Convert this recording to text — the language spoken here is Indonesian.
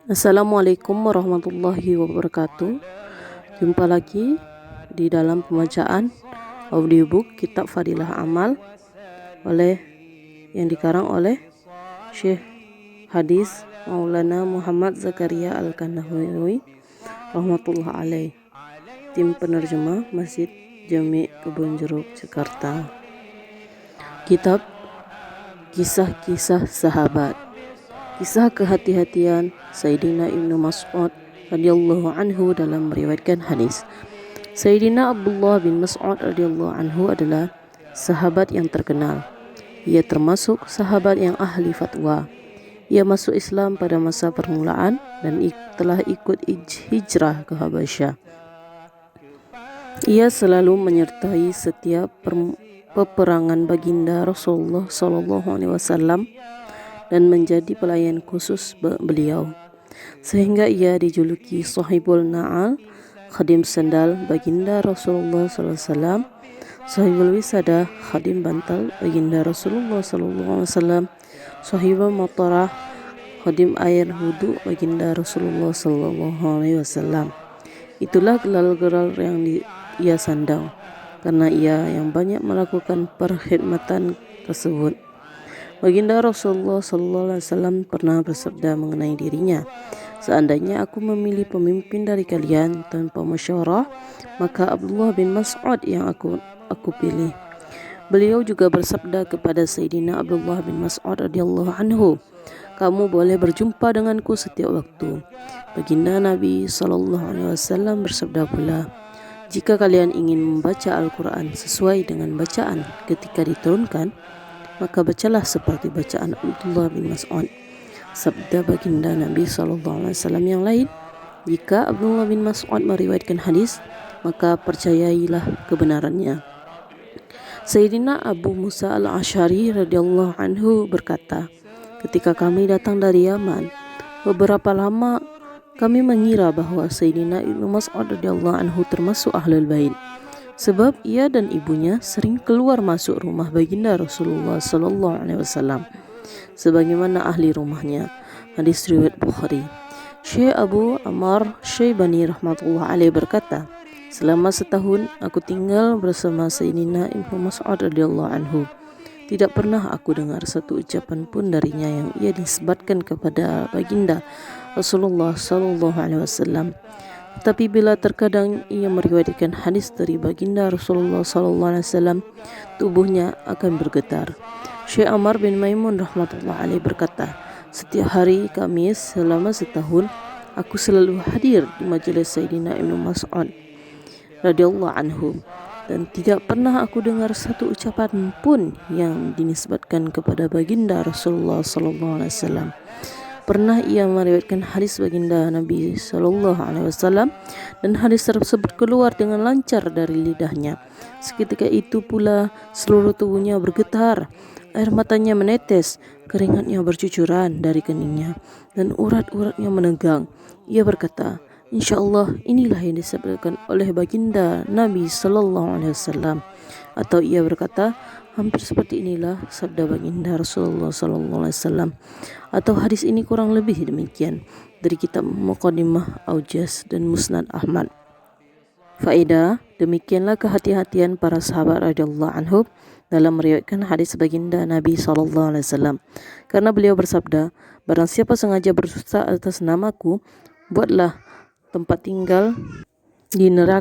Assalamualaikum warahmatullahi wabarakatuh. Jumpa lagi di dalam pembacaan audiobook Kitab Fadilah Amal yang dikarang oleh Syekh Hadis Maulana Muhammad Zakaria Al-Kanawi rahmatullah alaih, tim penerjemah Masjid Jami' Kebun Jeruk, Jakarta. Kitab Kisah-Kisah Sahabat. Kisah kehati-hatian Sayyidina Ibnu Mas'ud radhiyallahu anhu dalam meriwayatkan hadis. Sayyidina Abdullah bin Mas'ud radhiyallahu anhu adalah sahabat yang terkenal. Ia termasuk sahabat yang ahli fatwa. Ia masuk Islam pada masa permulaan dan telah ikut hijrah ke Habasyah. Ia selalu menyertai setiap peperangan baginda Rasulullah SAW dan menjadi pelayan khusus beliau, sehingga ia dijuluki Sahibul Na'al, khadim sandal baginda Rasulullah SAW, Sahibul Wisada, khadim bantal baginda Rasulullah SAW, Sahibul Matarah, khadim air wudu baginda Rasulullah SAW. Itulah gelar-gelar yang ia sandang, karena ia yang banyak melakukan perkhidmatan tersebut. Baginda Rasulullah SAW pernah bersabda mengenai dirinya, "Seandainya aku memilih pemimpin dari kalian tanpa musyawarah, maka Abdullah bin Mas'ud yang aku pilih." Beliau juga bersabda kepada Sayyidina Abdullah bin Mas'ud radhiyallahu anhu, "Kamu boleh berjumpa denganku setiap waktu." Baginda Nabi SAW bersabda pula, "Jika kalian ingin membaca Al-Quran sesuai dengan bacaan ketika diturunkan, maka bacalah seperti bacaan Abdullah bin Mas'ud." Sabda baginda Nabi SAW yang lain, "Jika Abdullah bin Mas'ud meriwayatkan hadis, maka percayailah kebenarannya." Sayyidina Abu Musa Al-Asy'ari radhiyallahu anhu berkata, "Ketika kami datang dari Yaman, beberapa lama kami mengira bahwa Sayyidina Ibnu Mas'ud radhiyallahu anhu termasuk Ahlul Bait, sebab ia dan ibunya sering keluar masuk rumah baginda Rasulullah SAW sebagaimana ahli rumahnya." Hadis riwayat Bukhari. Syekh Abu Ammar Syaibani rahmatullah alaih berkata, "Selama setahun aku tinggal bersama Sayyidina Ibnu Mas'ud radhiyallahu anhu. Tidak pernah aku dengar satu ucapan pun darinya yang ia nisbatkan kepada baginda Rasulullah SAW. Tapi bila terkadang ia meriwayatkan hadis dari baginda Rasulullah SAW, tubuhnya akan bergetar." Syekh Ammar bin Maimun rahmatullah alaih berkata, "Setiap hari Kamis selama setahun, aku selalu hadir di majelis Sayyidina Ibnu Mas'ud radhiyallahu anhu, dan tidak pernah aku dengar satu ucapan pun yang dinisbatkan kepada baginda Rasulullah SAW. Pernah ia meriwayatkan hadis baginda Nabi SAW dan hadis tersebut keluar dengan lancar dari lidahnya. Seketika itu pula seluruh tubuhnya bergetar, air matanya menetes, keringatnya bercucuran dari keningnya, dan urat-uratnya menegang. Ia berkata, 'Insyaallah inilah yang disabdakan oleh baginda Nabi SAW.' Atau ia berkata, 'Hampir seperti inilah sabda baginda Rasulullah SAW.' Atau hadis ini kurang lebih demikian dari kitab Muqaddimah Aujaz dan Musnad Ahmad. Faedah, demikianlah kehati-hatian para sahabat radhiyallahu anhum dalam meriwayatkan hadis baginda Nabi SAW. Karena beliau bersabda, "Barang siapa sengaja berdusta atas namaku, buatlah tempat tinggal di neraka